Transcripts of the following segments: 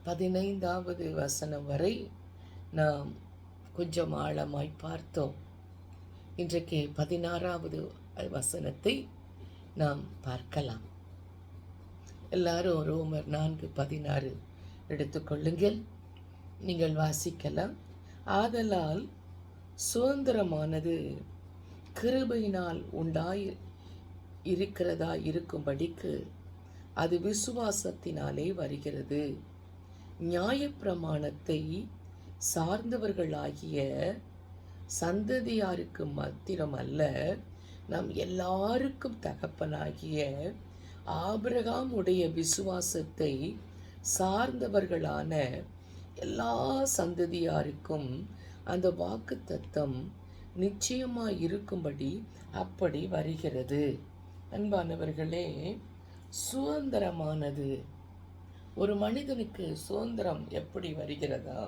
15வது வசனம் வரை நாம் கொஞ்சம் ஆழமாய் பார்த்தோம். இன்றைக்கு 16வது வசனத்தை நாம் பார்க்கலாம். எல்லாரும் ரோமர் 4:16 எடுத்துக்கொள்ளுங்கள். நீங்கள் வாசிக்கலாம். ஆதலால் சுதந்திரமானது கிருபையினால் இருக்கிறதா இருக்கும்படிக்கு அது விசுவாசத்தினாலே வருகிறது. நியாயப்பிரமாணத்தை சார்ந்தவர்களாகிய சந்ததியாருக்கு மாத்திரமல்ல, நம் எல்லாருக்கும் தகப்பனாகிய ஆபிரகாமுடைய விசுவாசத்தை சார்ந்தவர்களான எல்லா சந்ததியாருக்கும் அந்த வாக்குத்தத்தம் நிச்சயமாய் இருக்கும்படி அப்படி வருகிறது. அன்பானவர்களே, சுதந்திரமானது ஒரு மனிதனுக்கு சுதந்திரம் எப்படி வருகிறதா,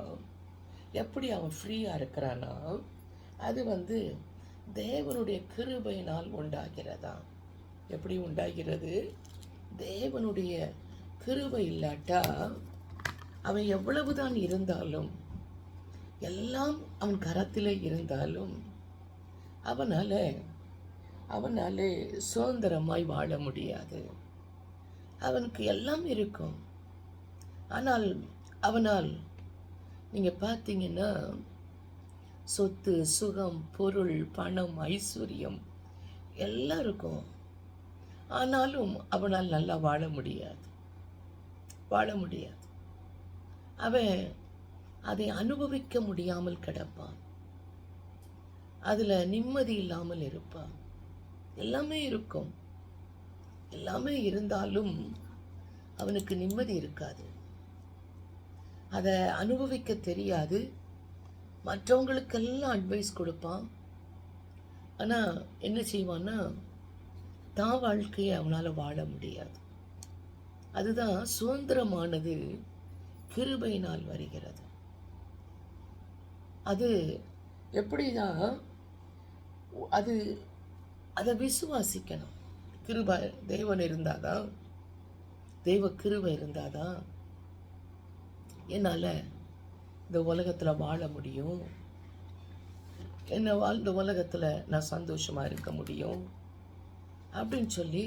எப்படி அவன் ஃப்ரீயாக இருக்கிறானா, அது தேவனுடைய கிருபையினால் உண்டாகிறதா. எப்படி உண்டாகிறது? தேவனுடைய கிருபை இல்லாட்டா அவன் எவ்வளவுதான் இருந்தாலும், எல்லாம் அவன் கரத்திலே இருந்தாலும் அவனாலே சுதந்திரமாய் வாழ முடியாது. அவனுக்கு எல்லாம் இருக்கும், ஆனால் அவனால் நீங்கள் பார்த்தீங்கன்னா சொத்து, சுகம், பொருள், பணம், ஐஸ்வர்யம் எல்லாம் இருக்கும். ஆனாலும் அவனால் நல்லா வாழ முடியாது. அவன் அதை அனுபவிக்க முடியாமல் கிடப்பான். அதில் நிம்மதி இல்லாமல் இருப்பான். எல்லாமே இருக்கும், எல்லாமே இருந்தாலும் அவனுக்கு நிம்மதி இருக்காது. அதை அனுபவிக்க தெரியாது. மற்றவங்களுக்கெல்லாம் அட்வைஸ் கொடுப்பான். ஆனால் என்ன செய்வான்னா, தான் வாழ்க்கையை அவனால் வாழ முடியாது. அதுதான் சுதந்திரமானது கிருபையினால் வருகிறது. அது எப்படிதான் அதை விசுவாசிக்கணும். கிருபை தேவன் இருந்தாதான், தெய்வ கிருபை இருந்தாதான் என்னால் இந்த உலகத்தில் வாழ முடியும், இந்த உலகத்தில் நான் சந்தோஷமாக இருக்க முடியும் அப்படின்னு சொல்லி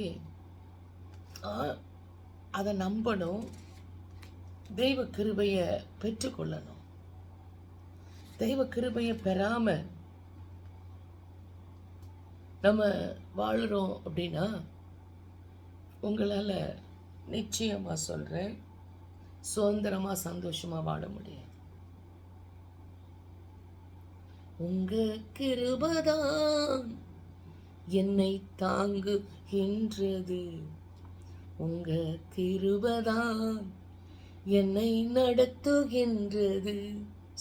அதை நம்பணும். தெய்வ கிருபையை பெற்றுக்கொள்ளணும். தெய்வ கிருபையை பெறாமல் நம்ம வாழுறோம் அப்படின்னா, உங்களால் நிச்சயமாக சொல்கிறேன், சுதந்திரமாக சந்தோஷமாக வாழ முடியாது. உங்க கிருபைதான் என்னை தாங்குகின்றது. உங்க கிருபைதான் என்னை நடத்துகின்றது.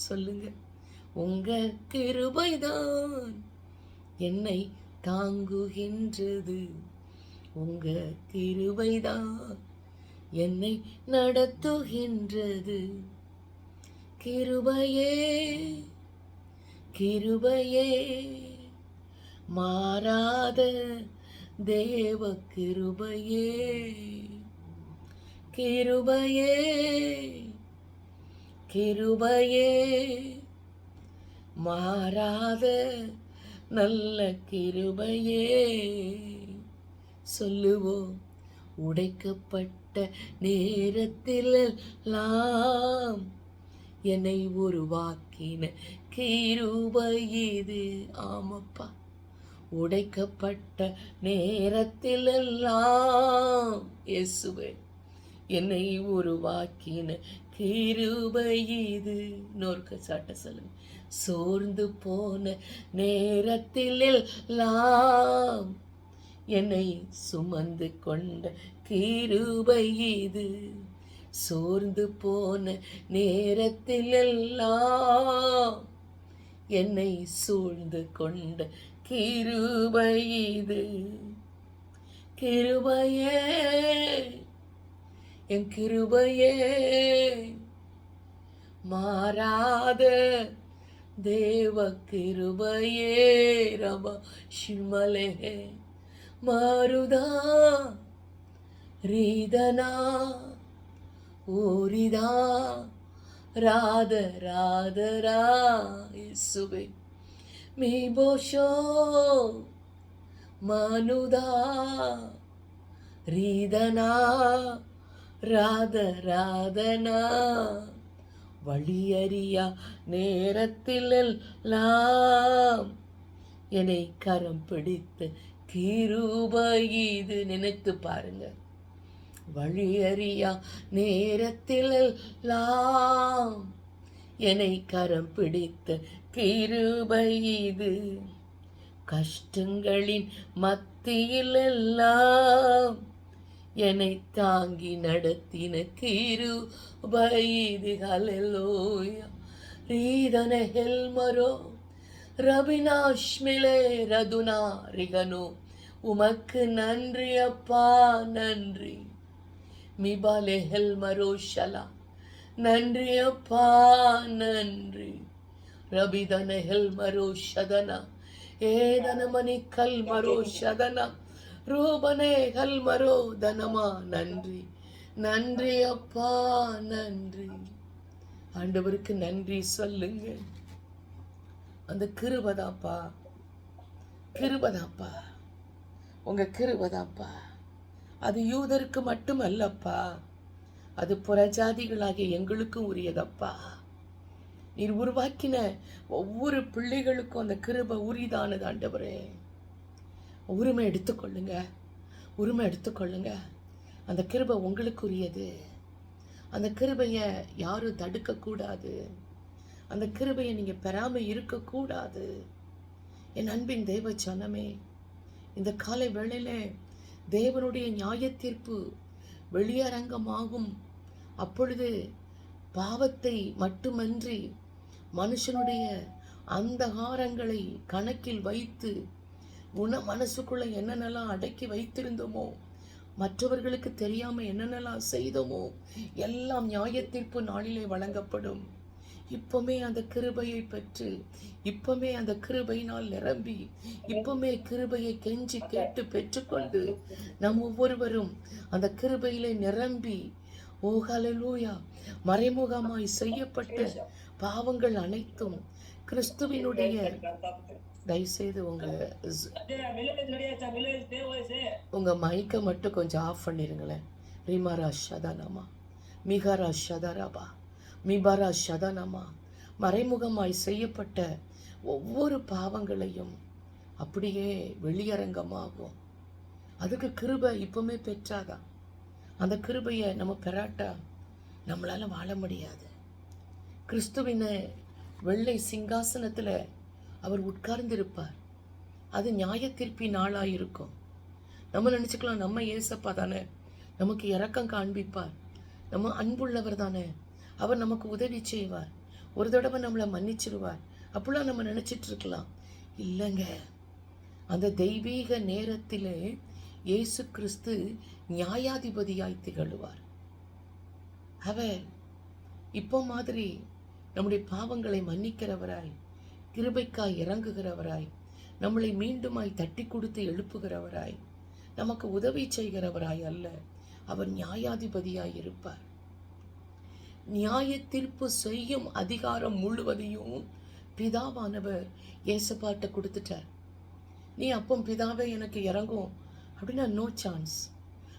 சொல்லுங்க. உங்க கிருபைதான் என்னை தாங்குகின்றது. உங்க கிருபைதான் என்னை நடத்துகின்றது. கிருபையே கிருபையே மாறாத தேவ கிருபையே. கிருபையே கிருபையே மாறாத நல்ல கிருபையே. சொல்லுவோம். உடைக்கப்பட்ட நேரத்திலெல்லாம் என்னை உருவாக்கின கிருபை இது. ஆமப்பா. உடைக்கப்பட்ட நேரத்திலெல்லாம் இயேசுவே என்னை உருவாக்கின கிருபை இது. நோர்க்க சாட்ட சொல்லுங்க. சோர்ந்து போன நேரத்திலெல்லாம் என்னை சுமந்து கொண்ட கிருபை இது. சோர்ந்து போன நேரத்திலெல்லாம் என்னை சூழ்ந்து கொண்ட கிருபை இது. கிருபையே என் கிருபையே மாறாத தேவ கிருபையே. ரபா ஷிமலே மாருதா ரீதனா ஓரிதா ராத ராதரா இயேசுவே மீபோஷோ மனுதா ரீதனா ராத ராதனா வழியறியா நேரத்தில் எல்லாம் என்னை கரம் பிடித்து கிருபை இது நினைத்து பாருங்க. வழியறியா நேரத்தில் எல்லாம் என்னை கரம் பிடித்த கிருபை இது. கஷ்டங்களின் மத்தியில் எல்லாம் என்னை தாங்கி நடத்தின கிருபை இது. ஹல்லேலூயா. ரீதன ஹெல்மரோ ரபினாஷ்மிலே ரதுனா ரிகனோ உமக்கு நன்றி அப்பா நன்றி. மிபாலே ஹெல்மரோ ஷலா நன்றி அப்பா நன்றி. ரபிதன ஹெல்மரோ ஷதனா ஏதனமணி கல்மரோ ஷதனா ரூபனே கல்மரோ தனமா நன்றி நன்றி அப்பா நன்றி. ஆண்டவருக்கு நன்றி சொல்லுங்க. அந்த கிருபதாப்பா, கிருபதாப்பா, உங்க கிருபதாப்பா. அது யூதருக்கு மட்டும் அல்லப்பா, அது புறஜாதிகளாகிய எங்களுக்கும் உரியதப்பா. நீர் உருவாக்கின ஒவ்வொரு பிள்ளைகளுக்கும் அந்த கிருபை உரிதானது ஆண்டவரே. உரிமை எடுத்துக்கொள்ளுங்க, உரிமை எடுத்துக்கொள்ளுங்க. அந்த கிருபை உங்களுக்கு உரியது. அந்த கிருபையை யாரும் தடுக்கக்கூடாது. அந்த கிருபையை நீங்கள் பெறாமல் இருக்கக்கூடாது. என் அன்பின் தெய்வ ஜனமே, இந்த காலை வேளையில் தேவனுடைய நியாய தீர்ப்பு வெளியரங்கமாகும். அப்பொழுது பாவத்தை மட்டுமன்றி மனுஷனுடைய அந்தகாரங்களை கணக்கில் வைத்து மனசுக்குள்ள என்னென்னலாம் அடக்கி வைத்திருந்தோமோ, மற்றவர்களுக்கு தெரியாம என்னென்னலாம் செய்தோமோ, எல்லாம் நியாய தீர்ப்பு நாளிலே வழங்கப்படும். இப்பமே அந்த கிருபையை பெற்று, இப்பமே அந்த கிருபையினால் நிரம்பி, இப்பமே கிருபையை கெஞ்சி கேட்டு பெற்றுக்கொண்டு நம் ஒவ்வொருவரும் அந்த கிருபையிலே நிரம்பி, ஓ ஹல்லேலூயா, மறைமுகமாய் செய்யப்பட்ட பாவங்கள் அனைத்தும் கிறிஸ்துவினுடைய, தயவுசெய்து உங்க மைக்கை மட்டும் கொஞ்சம் ஆஃப் பண்ணிருங்களேன். ரிமாரா ஷதானமா மிகாரா ஷதாராபா மிபாரா ஷதானமா. மறைமுகமாய் செய்யப்பட்ட ஒவ்வொரு பாவங்களையும் அப்படியே வெளியரங்கமாகும். அதுக்கு கிருபை இப்பவுமே பெற்றாதான். அந்த கிருபையை நம்ம பெறாட்டா நம்மளால வாழ முடியாது. கிறிஸ்துவின வெள்ளை சிங்காசனத்துல அவர் உட்கார்ந்திருப்பார். அது நியாய தீர்ப்பின் நாளாயிருக்கும். நம்ம நினைச்சுக்கலாம், நம்ம ஏசப்பா தானே, நமக்கு இரக்கம் காண்பிப்பார், நம்ம அன்புள்ளவர் தானே, அவர் நமக்கு உதவி செய்வார், ஒரு தடவை நம்மளை மன்னிச்சிருவார், அப்படிலாம் நம்ம நினைச்சிட்டு இருக்கலாம். இல்லைங்க, அந்த தெய்வீக நேரத்திலே இயேசு கிறிஸ்து நியாயாதிபதியாய் திகழுவார். அவர் இப்போ மாதிரி நம்முடைய பாவங்களை மன்னிக்கிறவராய், கிருபைக்காய் இறங்குகிறவராய், நம்மளை மீண்டுமாய் தட்டி கொடுத்து எழுப்புகிறவராய், நமக்கு உதவி செய்கிறவராய் அல்ல, அவர் நியாயாதிபதியாய் இருப்பார். நியாய தீர்ப்பு செய்யும் அதிகாரம் முழுவதையும் பிதாவானவர் ஏசப்பாட்ட கொடுத்துட்டார். நீ அப்போ பிதாவே எனக்கு இறங்கும் அப்படின்னா நோ சான்ஸ்.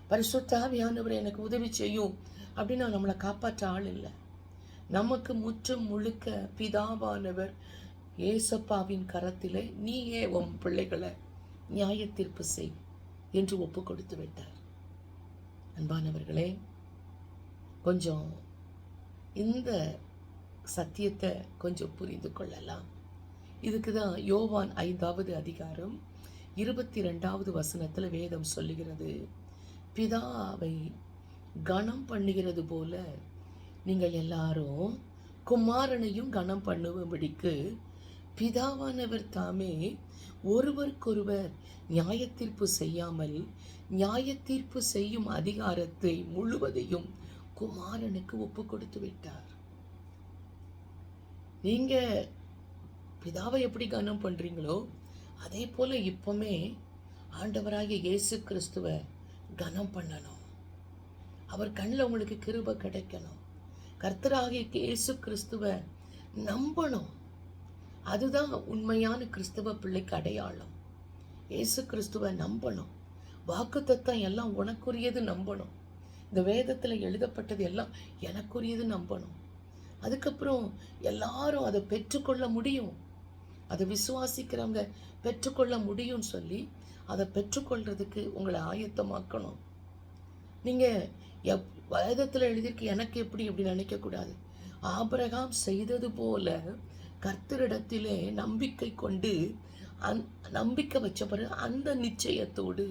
பரிசுத்த ஆவியானவர் எனக்கு உதவி செய்யும் அப்படின்னா நம்மளை காப்பாற்ற ஆள் இல்லை. நமக்கு முற்றும் முழுக்க பிதாவானவர் ஏசப்பாவின் கரத்திலே நீயே உன் பிள்ளைகளை நியாய தீர்ப்பு செய் என்று ஒப்பு கொடுத்து விட்டார். அன்பானவர்களே, கொஞ்சம் இந்த சத்தியத்தை கொஞ்சம் புரிந்து கொள்ளலாம். இதுக்கு தான் யோவான் 5வது அதிகாரம் 22வது வசனத்தில் வேதம் சொல்லுகிறது, பிதாவை கனம் பண்ணுகிறது போல நீங்கள் எல்லாரும் குமாரனையும் கனம் பண்ணும்படிக்கு பிதாவானவர் தாமே ஒருவருக்கொருவர் நியாய தீர்ப்பு செய்யாமல் நியாய தீர்ப்பு செய்யும் அதிகாரத்தை முழுவதையும் குமாரனுக்கு ஒப்பு கொடுத்து விட்டார். நீங்க பிதாவை எப்படி கனம் பண்றீங்களோ அதே போல இப்பவுமே ஆண்டவராகிய இயேசு கிறிஸ்துவை கனம் பண்ணணும். அவர் கண்ணில் உங்களுக்கு கிருபை கிடைக்கணும். கர்த்தராகிய இயேசு கிறிஸ்துவை நம்பணும். அதுதான் உண்மையான கிறிஸ்துவ பிள்ளைக்கு அடையாளம். இயேசு கிறிஸ்துவை நம்பணும். வாக்குத்தத்தம் எல்லாம் உனக்குரியது நம்பணும். இந்த வேதத்தில் எழுதப்பட்டது எல்லாம் எனக்குரியது நம்பணும். அதுக்கப்புறம் எல்லாரும் அதை பெற்றுக்கொள்ள முடியும், அதை விசுவாசிக்கிறவங்க பெற்றுக்கொள்ள முடியும்னு சொல்லி அதை பெற்றுக்கொள்றதுக்கு உங்களை ஆயத்தமாக்கணும். நீங்கள் வேதத்தில் எழுதியிருக்கு எனக்கு எப்படி அப்படி நினைக்கக்கூடாது. ஆபிரகாம் செய்தது போல கர்த்தரிடத்திலே நம்பிக்கை கொண்டு நம்பிக்கை வச்ச பிறகு அந்த நிச்சயத்தோடு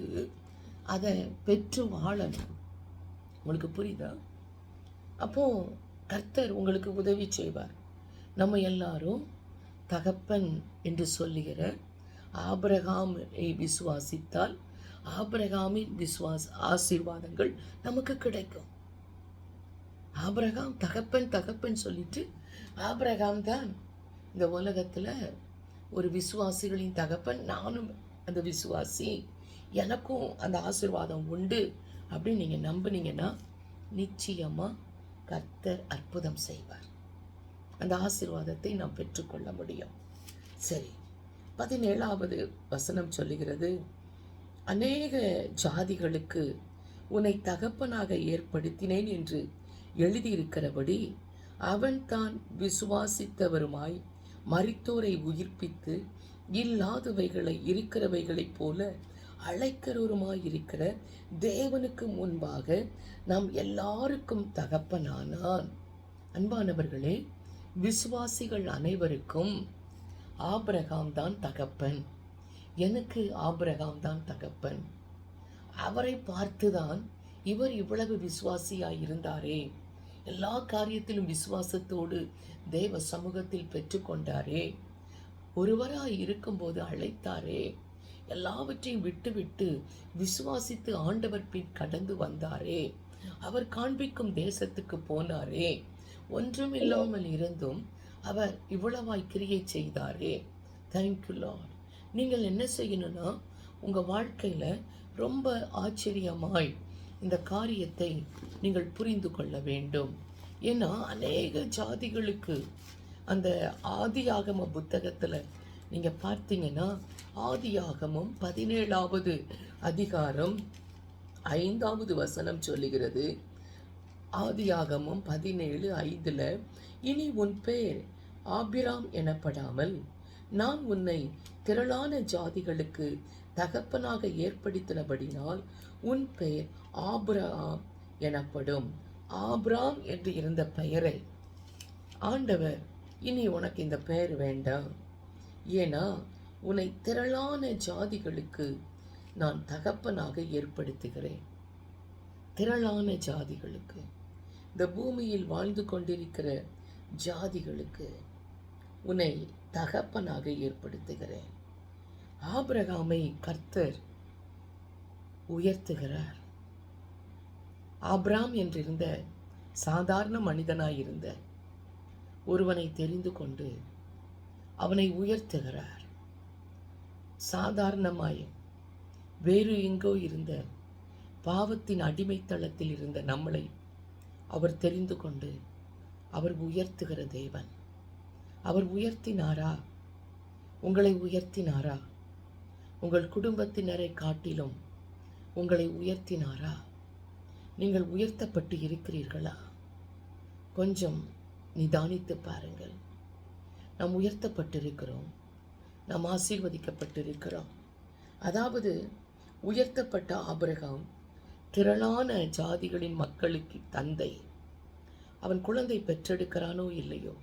அதை பெற்று வாழணும். உங்களுக்கு புரியுதா? அப்போ கர்த்தர் உங்களுக்கு உதவி செய்வார். நம்ம எல்லாரும் தகப்பன் என்று சொல்லுகிற ஆபிரகாமை விசுவாசித்தால் ஆபிரகாமின் ஆசீர்வாதங்கள் நமக்கு கிடைக்கும். ஆபிரகாம் தகப்பன் தகப்பன் சொல்லிட்டு, ஆபிரகாம் தான் இந்த உலகத்தில் ஒரு விசுவாசிகளின் தகப்பன், நானும் அந்த விசுவாசி, எனக்கும் அந்த ஆசீர்வாதம் உண்டு அப்படின்னு நீங்கள் நம்பினீங்கன்னா நிச்சயமாக கர்த்தர் அற்புதம் செய்வார். அந்த ஆசீர்வாதத்தை நாம் பெற்றுக்கொள்ள முடியும். சரி, 17வது வசனம் சொல்லுகிறது, அநேக ஜாதிகளுக்கு உன்னை தகப்பனாக ஏற்படுத்தினேன் என்று எழுதியிருக்கிறபடி அவன் தான் விசுவாசித்தவருமாய் மரித்தோரை உயிர்ப்பித்து இல்லாதவைகளை இருக்கிறவைகளைப் போல அழைக்கிறவருமாயிருக்கிற தேவனுக்கு முன்பாக நாம் எல்லாருக்கும் தகப்பனானான். அன்பானவர்களே, விசுவாசிகள் அனைவருக்கும் ஆபிரகாம் தான் தகப்பன். எனக்கு ஆபிரகாம் தான் தகப்பன். அவரை பார்த்துதான் இவர் இவ்வளவு விசுவாசியாய் இருந்தாரே, எல்லா காரியத்திலும் விசுவாசத்தோடு தேவ சமூகத்தில் பெற்றுக்கொண்டாரே, ஒருவராய் இருக்கும்போது அழைத்தாரே, எல்லாவற்றையும் விட்டுவிட்டு விசுவாசித்து ஆண்டவர் பின் கடந்து வந்தாரே, அவர் காண்பிக்கும் தேசத்துக்கு போனாரே, ஒன்றுமில்லாமல் இருந்தும் அவர் இவ்வளவாய் கிரியை செய்தாரே. Thank you lord. நீங்கள் என்ன செய்யணும்னா, உங்கள் வாழ்க்கையில் ரொம்ப ஆச்சரியமாய் இந்த காரியத்தை நீங்கள் புரிந்து கொள்ள வேண்டும். ஏன்னா அநேக ஜாதிகளுக்கு அந்த ஆதியாகம புத்தகத்தில் நீங்கள் பார்த்தீங்கன்னா, ஆதியாகமம் 17வது அதிகாரம் 5வது வசனம் சொல்லுகிறது. ஆதியாகமம் 17:5, இனி உன் பேர் ஆபிராம் எனப்படாமல் நான் உன்னை திரளான ஜாதிகளுக்கு தகப்பனாக ஏற்படுத்தினபடினால் உன் பெயர் ஆபிரகாம் எனப்படும். ஆபிராம் என்று இருந்த பெயரை ஆண்டவர் இனி உனக்கு இந்த பெயர் வேண்டாம், ஏன்னா உன்னை திரளான ஜாதிகளுக்கு நான் தகப்பனாக ஏற்படுத்துகிறேன். திரளான ஜாதிகளுக்கு, இந்த பூமியில் வாழ்ந்து கொண்டிருக்கிற ஜாதிகளுக்கு உன்னை தகப்பனாக ஏற்படுத்துகிறேன். ஆபிரகாமை கர்த்தர் உயர்த்துகிறார். ஆபிராம் என்றிருந்த சாதாரண மனிதனாயிருந்த ஒருவனை தெரிந்து கொண்டு அவனை உயர்த்துகிறார். சாதாரணமாய் வேறு எங்கோ இருந்த பாவத்தின் அடிமைத்தளத்தில் இருந்த நம்மளை அவர் தெரிந்து கொண்டு அவர் உயர்த்துகிற தேவன். அவர் உயர்த்தினாரா? உங்களை உயர்த்தினாரா? உங்கள் குடும்பத்தினரை காட்டிலும் உங்களை உயர்த்தினாரா? நீங்கள் உயர்த்தப்பட்டு இருக்கிறீர்களா? கொஞ்சம் நிதானித்து பாருங்கள். நாம் உயர்த்தப்பட்டிருக்கிறோம், நாம் ஆசீர்வதிக்கப்பட்டிருக்கிறோம். அதாவது உயர்த்தப்பட்ட ஆபிரகாம் திரளான ஜாதிகளின் மக்களுக்கு தந்தை. அவன் குழந்தை பெற்றெடுக்கிறானோ இல்லையோ,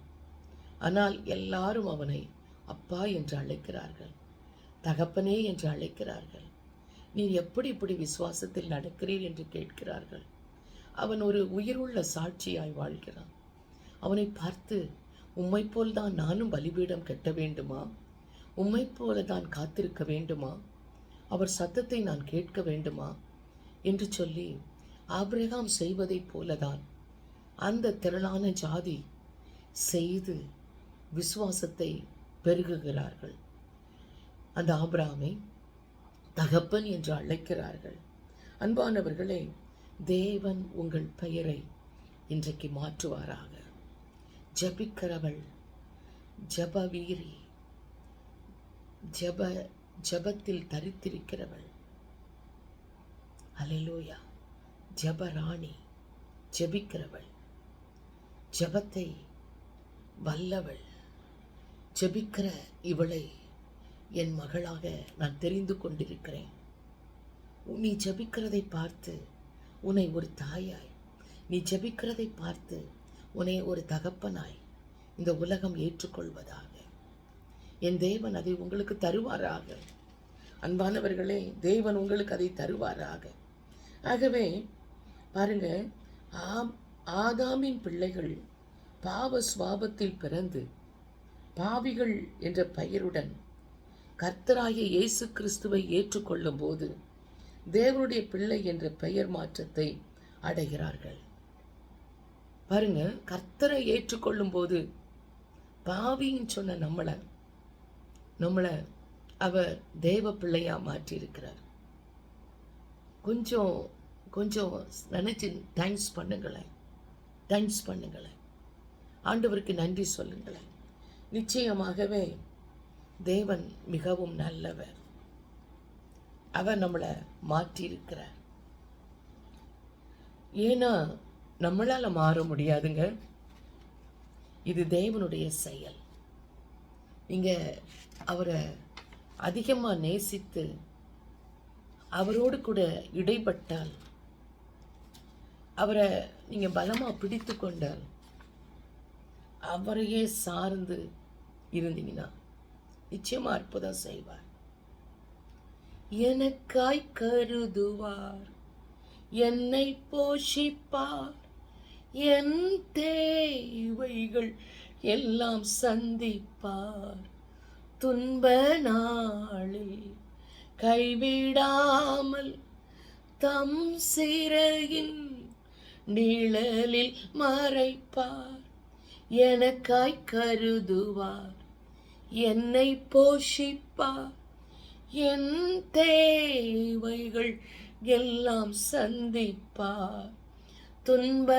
ஆனால் எல்லாரும் அவனை அப்பா என்று அழைக்கிறார்கள், தகப்பனே என்று அழைக்கிறார்கள். நீர் எப்படி இப்படி விசுவாசத்தில் நடக்கிறீர் என்று கேட்கிறார்கள். அவன் ஒரு உயிருள்ள சாட்சியாய் வாழ்கிறான். அவனை பார்த்து, உம்மை போல்தான் நானும் பலிபீடம் கட்ட வேண்டுமா? உம்மை போல தான் காத்திருக்க வேண்டுமா? அவர் சத்தத்தை நான் கேட்க வேண்டுமா என்று சொல்லி ஆபிரகாம் செய்வதைப் போலதான் அந்த திரளான ஜாதி செய்து விசுவாசத்தை பெருகுகிறார்கள். அந்த ஆபிரகாமை தகப்பன் என்று அழைக்கிறார்கள். அன்பானவர்களே, தேவன் உங்கள் பெயரை இன்றைக்கு மாற்றுவாராக. ஜபிக்கிறவள், ஜப வீரி, ஜபத்தில் தரித்திருக்கிறவள், அல்லேலூயா, ஜபராணி, ஜபிக்கிறவள், ஜபத்தை வல்லவள், ஜபிக்கிற இவளை என் மகளாக நான் தெரிந்து கொண்டிருக்கிறேன். நீ ஜபிக்கிறதை பார்த்து உன்னை ஒரு தாயாய், நீ ஜபிக்கிறதை பார்த்து உன்னை ஒரு தகப்பனாய் இந்த உலகம் ஏற்றுக்கொள்வதாக. என் தேவன் அதை உங்களுக்கு தருவாராக. அன்பானவர்களே, தேவன் உங்களுக்கு அதை தருவாராக. ஆகவே பாருங்க, ஆதாமின் பிள்ளைகள் பாவ சுவாபத்தில் பிறந்து பாவிகள் என்ற பெயருடன் கர்த்தராகிய இயேசு கிறிஸ்துவை ஏற்றுக்கொள்ளும் போது தேவனுடைய பிள்ளை என்ற பெயர் மாற்றத்தை அடைகிறார்கள். பாருங்க, கர்த்தரை ஏற்றுக்கொள்ளும் போது பாவின்னு சொன்ன நம்மளை அவர் தேவ பிள்ளையா மாற்றி இருக்கிறார். கொஞ்சம் நினைச்சு தேங்க்ஸ் பண்ணுங்களேன். ஆண்டவருக்கு நன்றி சொல்லுங்களேன். நிச்சயமாகவே தேவன் மிகவும் நல்லவர். அவர் நம்மளை மாற்றியிருக்கிறார். ஏன்னா நம்மளால மாற முடியாதுங்க. இது தேவனுடைய செயல். நீங்க அவரை அதிகமா நேசித்து அவரோடு கூட இடைப்பட்டால், அவரை நீங்க பலமா பிடித்து கொண்டால், அவரையே சார்ந்து இருந்தீங்கன்னா நிச்சயமா அற்புதம் செய்வார். எனக்காய் கருதுவார், என்னை போஷிப்பார், என் தேவைகள் எல்லாம் சந்திப்பார். துன்ப நாளில் கைவிடாமல் தம் சிறையின் நிழலில் மறைப்பார். எனக்காய் கருதுவார், என்னை போஷிப்பார், என் தேவைகள் எல்லாம் சந்திப்பார். துன்ப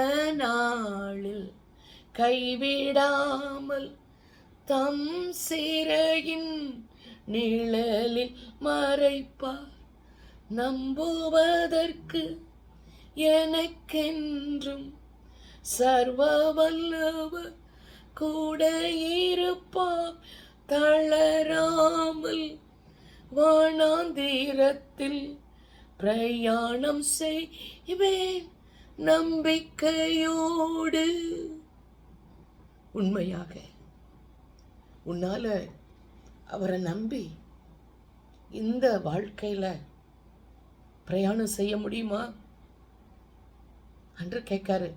நாளில் கைவிடாமல் தம் சிறையின் நிழலில் மறைப்பார். நம்புவதற்கு எனக்கென்றும் சர்வ வல்லவர் கூட இருப்பார். தளராமல் வானாந்திரத்தில் பிரயாணம் செய்வேன் நம்பிக்கையோடு. உண்மையாக உன்னால அவரை நம்பி இந்த வாழ்க்கையில பிரயாணம் செய்ய முடியுமா என்று கேட்காரு.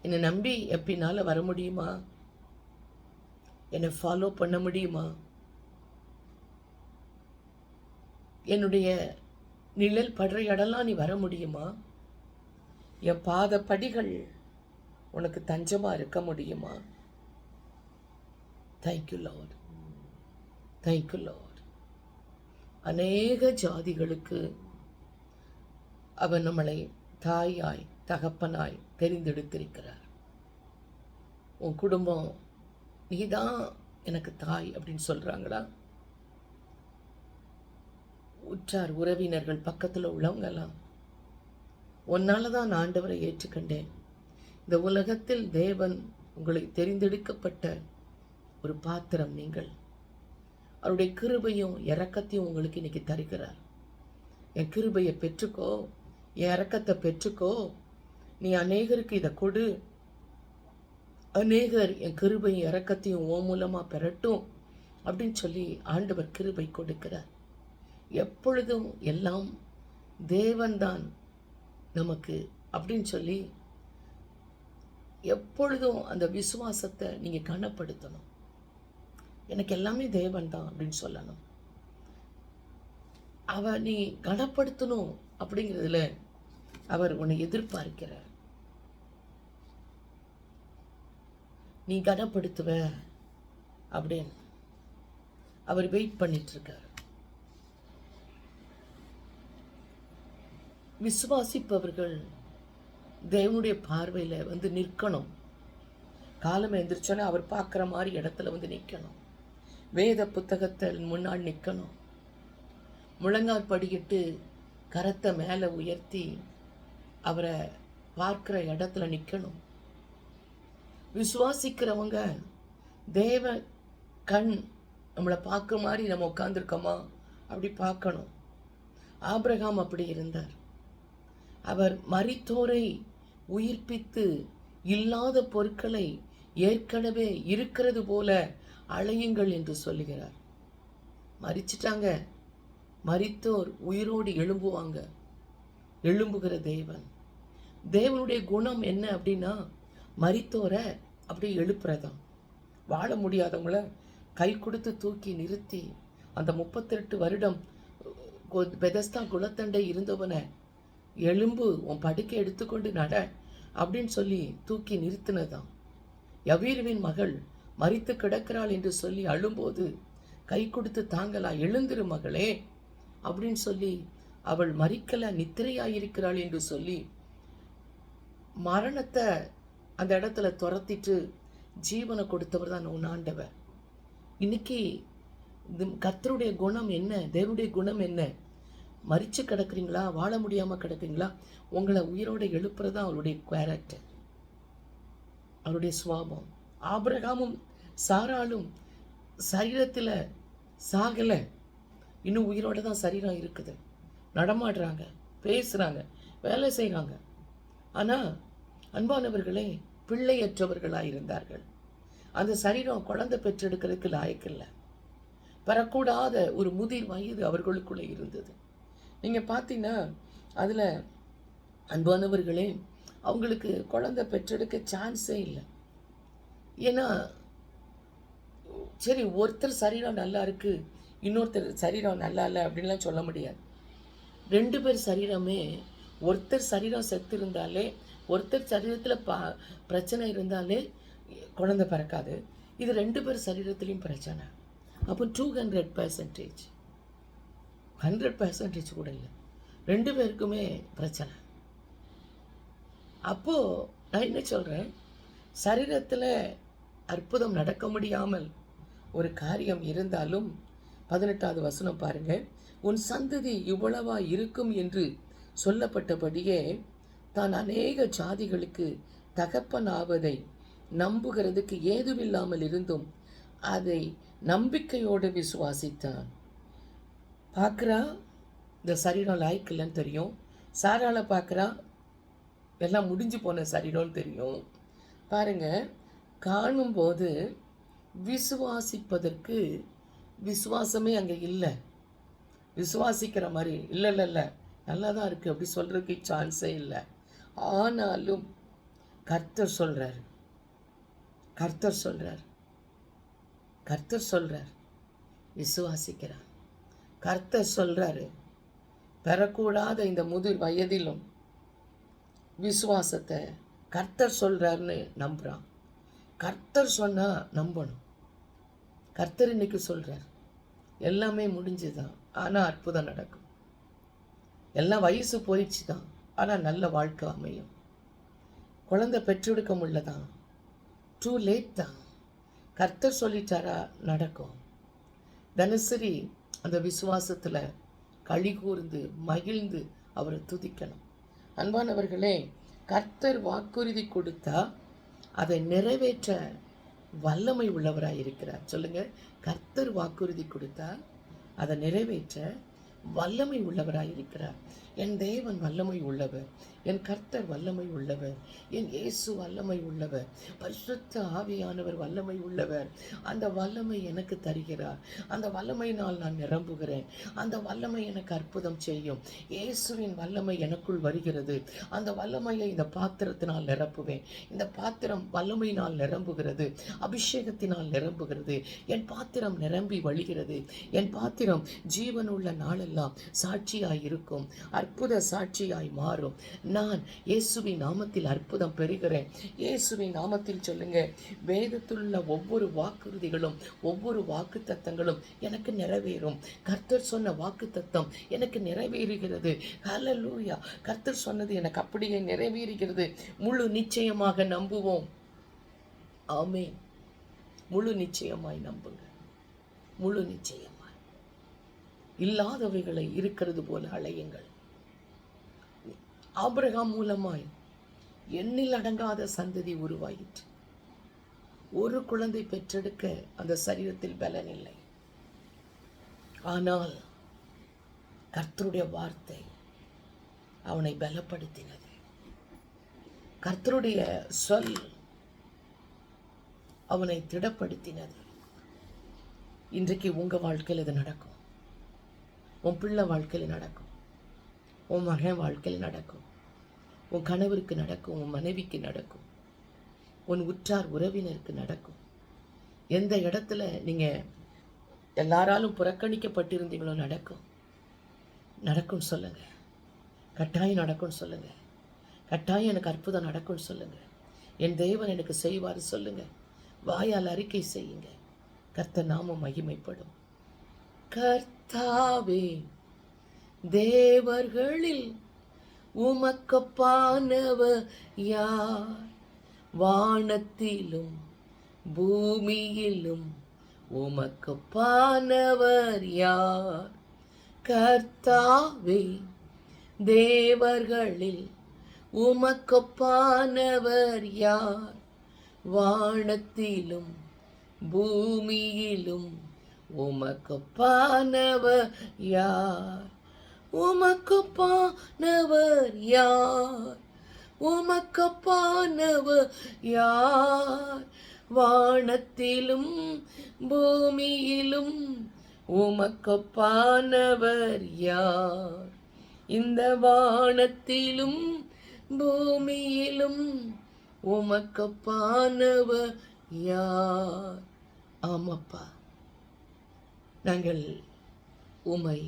என்னை நம்பி எப்பினால வர முடியுமா? என்னை ஃபாலோ பண்ண முடியுமா? என்னுடைய நிழல் படுற இடம்லாம் நீ வர முடியுமா? என் பாத படிகள் உனக்கு தஞ்சமா இருக்க முடியுமா? Thank you Lord, thank you Lord. அநேக ஜாதிகளுக்கு அவர் நம்மளை தாயாய் தகப்பனாய் தெரிந்தெடுத்திருக்கிறார். உன் குடும்பம், நீதான் எனக்கு தாய் அப்படின்னு சொல்றாங்களா? உற்றார் உறவினர்கள் பக்கத்தில் உள்ளவங்கெல்லாம், உன்னாலதான் நான் ஆண்டவரை ஏற்றுக்கொண்டேன். இந்த உலகத்தில் தேவன் உங்களை தெரிந்தெடுக்கப்பட்ட ஒரு பாத்திரம் நீங்கள். அவருடைய கிருபையும் இரக்கத்தையும் உங்களுக்கு இன்னைக்கு தருகிறார். என் கிருபையை பெற்றுக்கோ, என் இரக்கத்தை பெற்றுக்கோ, நீ அநேகருக்கு இதை கொடு, அநேகர் என் கிருபையும் இரக்கத்தையும் ஓ மூலமா பெறட்டும் அப்படின்னு சொல்லி ஆண்டவர் கிருபை கொடுக்கிறார். எப்பொழுதும் எல்லாம் தேவன்தான் நமக்கு அப்படின்னு சொல்லி எப்பொழுதும் அந்த விசுவாசத்தை நீங்க கனப்படுத்தணும். எனக்கு எல்லாமே தேவன் தான் அப்படின்னு சொல்லணும். நீ கனப்படுத்தணும் அப்படிங்கிறதுல அவர் உன்னை எதிர்பார்க்கிறார். நீ கனப்படுத்துவ அப்படின்னு அவர் வெயிட் பண்ணிட்டு இருக்கார். விசுவாசிப்பவர்கள் தேவனுடைய பார்வையில் வந்து நிற்கணும். காலம் எந்திரிச்சோன்னே அவர் பார்க்குற மாதிரி இடத்துல வந்து நிற்கணும். வேத புத்தகத்தில் முன்னாடி நிற்கணும். முழங்கால் படிக்கிட்டு கரத்தை மேலே உயர்த்தி அவரை பார்க்குற இடத்துல நிற்கணும். விசுவாசிக்கிறவங்க தேவ கண் நம்மளை பார்க்குற மாதிரி நம்ம உட்காந்துருக்கோமா அப்படி பார்க்கணும். ஆபிரகாம் அப்படி இருந்தார். அவர் மரித்தோரை உயிர்ப்பித்து இல்லாத பொருட்களை ஏற்கனவே இருக்கிறது போல அழையுங்கள் என்று சொல்லுகிறார். மரிச்சிட்டாங்க, மரித்தோர் உயிரோடு எழும்புவாங்க. எழும்புகிற தேவன். தேவனுடைய குணம் என்ன அப்படின்னா மரித்தோரை அப்படியே எழுப்புறதான். வாழ முடியாதவங்கள கை கொடுத்து தூக்கி நிறுத்தி அந்த 38 வருடம் பெதஸ்தா குலத்தண்டை இருந்தவனை எலும்பு உன் படுக்கை எடுத்துக்கொண்டு நட அப்படின்னு சொல்லி தூக்கி நிறுத்தினதான். யவீருவின் மகள் மரித்து கிடக்கிறாள் என்று சொல்லி அழும்போது கை கொடுத்து தாங்களா எழுந்திரு மகளே அப்படின்னு சொல்லி அவள் மரிக்கல நித்திரையாயிருக்கிறாள் என்று சொல்லி மரணத்தை அந்த இடத்துல துரத்திட்டு ஜீவனை கொடுத்தவர் தான் உன் ஆண்டவர். இன்னைக்கு கர்த்தருடைய குணம் என்ன, தேவனுடைய குணம் என்ன? மரிச்சு கிடக்குறீங்களா, வாழ முடியாமல் கிடக்குறீங்களா, உங்களை உயிரோடு எழுப்புறதா அவருடைய கேரக்டர், அவருடைய சுவாபம். ஆபிரகாமும் சாராளும் சரீரத்தில் சாகலை, இன்னும் உயிரோடு தான் சரீரம் இருக்குது. நடமாடுறாங்க, பேசுகிறாங்க, வேலை செய்கிறாங்க. ஆனால் அன்பானவர்களே பிள்ளையற்றவர்களாக இருந்தார்கள். அந்த சரீரம் குழந்தை பெற்றெடுக்கிறதுக்கு லாயக்கில்லை. பெறக்கூடாத ஒரு முதிர் வயது அவர்களுக்குள்ளே இருந்தது. நீங்கள் பார்த்தீங்கன்னா அதில் அன்பானவர்களே அவங்களுக்கு குழந்தை பெற்றெடுக்க சான்ஸே இல்லை. ஏன்னா சரி, ஒருத்தர் சரீரம் நல்லா இருக்குது, இன்னொருத்தர் சரீரம் நல்லா இல்லை அப்படின்லாம் சொல்ல முடியாது. 2 பேர் சரீரமே, ஒருத்தர் சரீரம் செத்து இருந்தாலே, ஒருத்தர் சரீரத்தில் பிரச்சனை இருந்தாலே குழந்தை பிறக்காது. இது 2 பேர் சரீரத்துலேயும் பிரச்சனை. அப்போ 200%, 100% கூட இல்லை, 2 பேருக்குமே பிரச்சனை. அப்போது நான் என்ன சொல்கிறேன், சரீரத்தில் அற்புதம் நடக்க முடியாமல் ஒரு காரியம் இருந்தாலும் 18வது வசனம் பாருங்கள். உன் சந்ததி இவ்வளவா இருக்கும் என்று சொல்லப்பட்டபடியே தான் அநேக ஜாதிகளுக்கு தகப்பனாவதை நம்புகிறதுக்கு ஏதுமில்லாமல் இருந்தும் அதை நம்பிக்கையோடு விசுவாசித்தான். பார்க்குறா இந்த சரீரம் லாய்க்கில்லைன்னு தெரியும். சாராளை பார்க்குறா எல்லாம் முடிஞ்சு போன சரீரம்னு தெரியும். பாருங்க, காணும்போது விசுவாசிப்பதற்கு விசுவாசமே அங்கே இல்லை. விசுவாசிக்கிற மாதிரி இல்லை இல்லை இல்லை நல்லா தான் இருக்குது அப்படி சொல்கிறதுக்கு சான்ஸே இல்லை. ஆனாலும் கர்த்தர் சொல்கிறார், கர்த்தர் சொல்கிறார், கர்த்தர் சொல்கிறார், விசுவாசிக்கிறார். கர்த்தர் சொல்கிறாரு, பெறக்கூடாத இந்த முதிர் வயதிலும் விசுவாசத்தை கர்த்தர் சொல்கிறாருன்னு நம்புகிறான். கர்த்தர் சொன்னால் நம்பணும். கர்த்தர் இன்னைக்கு சொல்கிறார், எல்லாமே முடிஞ்சுதான், ஆனால் அற்புதம் நடக்கும். எல்லாம் வயசு போயிடுச்சு தான், ஆனால் நல்ல வாழ்க்கை அமையும். குழந்தை பெற்றெடுக்க முடியலதான், டூ லேட் தான். கர்த்தர் சொல்லிட்டாரா நடக்கும். தினசரி அந்த விசுவாசத்தில் களி கூர்ந்து மகிழ்ந்து அவரை துதிக்கணும். அன்பானவர்களே, கர்த்தர் வாக்குறுதி கொடுத்தா அதை நிறைவேற்ற வல்லமை உள்ளவராக இருக்கிறார். சொல்லுங்க, கர்த்தர் வாக்குறுதி கொடுத்தா அதை நிறைவேற்ற வல்லமை உள்ளவராக இருக்கிறார். என் தேவன் வல்லமை உள்ளவர், என் கர்த்தர் வல்லமை உள்ளவர், என் இயேசு வல்லமை உள்ளவர், பரிசுத்த ஆவியானவர் வல்லமை உள்ளவர். அந்த வல்லமை எனக்கு தருகிறார். அந்த வல்லமையினால் நான் நிரம்புகிறேன். அந்த வல்லமை எனக்கு அற்புதம் செய்யும். இயேசுவின் வல்லமை எனக்குள் வருகிறது. அந்த வல்லமையை இந்த பாத்திரத்தினால் நிரப்புவேன். இந்த பாத்திரம் வல்லமையினால் நிரம்புகிறது, அபிஷேகத்தினால் நிரம்புகிறது. என் பாத்திரம் நிரம்பி வழிகிறது. என் பாத்திரம் ஜீவனுள்ள நாளெல்லாம் சாட்சியாய் இருக்கும், அற்புத சாட்சியாய் மாறும். நான் இயேசுவின் நாமத்தில் அற்புதம் பெறுகிறேன். இயேசுவின் நாமத்தில் சொல்லுங்க. வேதத்திலுள்ள ஒவ்வொரு வாக்குறுதிகளும் ஒவ்வொரு வாக்கு தத்தங்களும் எனக்கு நிறைவேறும். கர்த்தர் சொன்ன வாக்கு தத்தம் எனக்கு நிறைவேறுகிறது. ஹல்லேலூயா. கர்த்தர் சொன்னது எனக்கு அப்படியே நிறைவேறுகிறது. முழு நிச்சயமாக நம்புவோம். ஆமென். முழு நிச்சயமாய் நம்புங்க. முழு நிச்சயமாய். இல்லாதவைகளை இருக்கிறது போல அழையுங்கள். ஆபிரகாம் மூலமாய் எண்ணில் அடங்காத சந்ததி உருவாயிற்று. ஒரு குழந்தை பெற்றெடுக்க அந்த சரீரத்தில் பலன் இல்லை. ஆனால் கர்த்தருடைய வார்த்தை அவனை பலப்படுத்தினது. கர்த்தருடைய சொல் அவனை திடப்படுத்தினது. இன்றைக்கு உங்க வாழ்க்கையில் இது நடக்கும். உன் பிள்ளை வாழ்க்கையில் நடக்கும். உன் மகன் வாழ்க்கையில் நடக்கும். உன் கணவருக்கு நடக்கும். உன் மனைவிக்கு நடக்கும். உன் உற்றார் உறவினருக்கு நடக்கும். எந்த இடத்துல நீங்க எல்லாராலும் புறக்கணிக்கப்பட்டிருந்தீங்களோ நடக்கும். நடக்கும் சொல்லுங்க. கட்டாயம் நடக்கும் சொல்லுங்க. கட்டாயம் எனக்கு அற்புதம் நடக்கும் சொல்லுங்க. என் தேவன் எனக்கு செய்வார் சொல்லுங்க. வாயால் அறிக்கை செய்யுங்க. கர்த்தர் நாமம் மகிமைப்படும். கர்த்தாவே, தேவர்களில் உமக்கொப்பானவர் யார்? வானத்திலும் பூமியிலும் உமக்கொப்பானவர் யார்? கர்த்தாவே, தேவர்களில் உமக்கொப்பானவர் யார்? வானத்திலும் பூமியிலும் உமக்கொப்பானவர் யார்? உமக்கொப்பானவர் யார்? உமக்கொப்பானவர் யார்? வானத்திலும் பூமியிலும் உமக்கொப்பானவர் யார்? இந்த வானத்திலும் பூமியிலும் உமக்கொப்பானவர் யார்? ஆமாப்பா, நாங்கள் உம்மை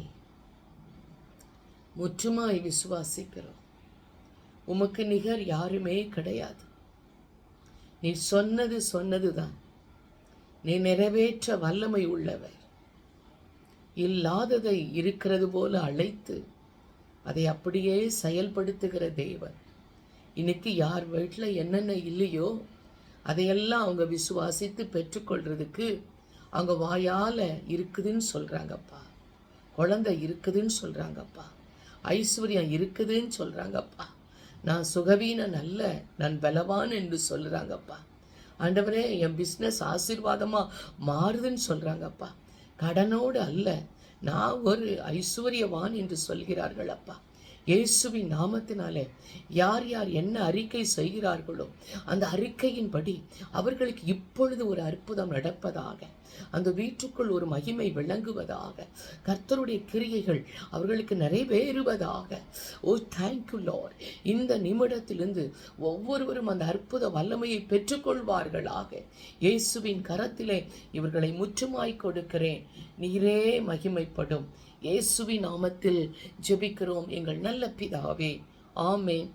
முற்றுமாய் விசுவாசிக்கிறோம். உமக்கு நிகர் யாருமே கிடையாது. நீ சொன்னதுதான். நீ நிறைவேற்ற வல்லமை உள்ளவர். இல்லாததை இருக்கிறது போல அழைத்து அதை அப்படியே செயல்படுத்துகிற தேவன். இன்னைக்கு யார் வீட்டில் என்னென்ன இல்லையோ அதையெல்லாம் அவங்க விசுவாசித்து பெற்றுக்கொள்றதுக்கு அவங்க வாயால இருக்குதுன்னு சொல்றாங்கப்பா. குழந்தை இருக்குதுன்னு சொல்றாங்கப்பா. ஐஸ்வர்யம் இருக்குதுன்னு சொல்றாங்கப்பா. நான் சுகவீனன் அல்ல, நான் பலவான் என்று சொல்றாங்கப்பா. ஆண்டவரே, என் பிஸ்னஸ் ஆசீர்வாதமா மாறுதுன்னு சொல்றாங்கப்பா. கடனோடு அல்ல, நான் ஒரு ஐஸ்வர்யவான் என்று சொல்கிறார்கள் அப்பா. இயேசுவின் நாமத்தினாலே யார் யார் என்ன அறிக்கை செய்கிறார்களோ அந்த அறிக்கையின்படி அவர்களுக்கு இப்பொழுது ஒரு அற்புதம் நடப்பதாக, அந்த வீட்டுக்குள் ஒரு மகிமை விளங்குவதாக, கர்த்தருடைய கிரியைகள் அவர்களுக்கு நிறைவேறுவதாக. ஓ தேங்க்யூ லார்ட். இந்த நிமிடத்திலிருந்து ஒவ்வொருவரும் அந்த அற்புத வல்லமையை பெற்றுக்கொள்வார்களாக. இயேசுவின் கரத்திலே இவர்களை முற்றுமாய் கொடுக்கிறேன். நீரே மகிமைப்படும். இயேசுவின் நாமத்தில் ஜெபிக்கிறோம் எங்கள் நல்ல பிதாவே. ஆமென்.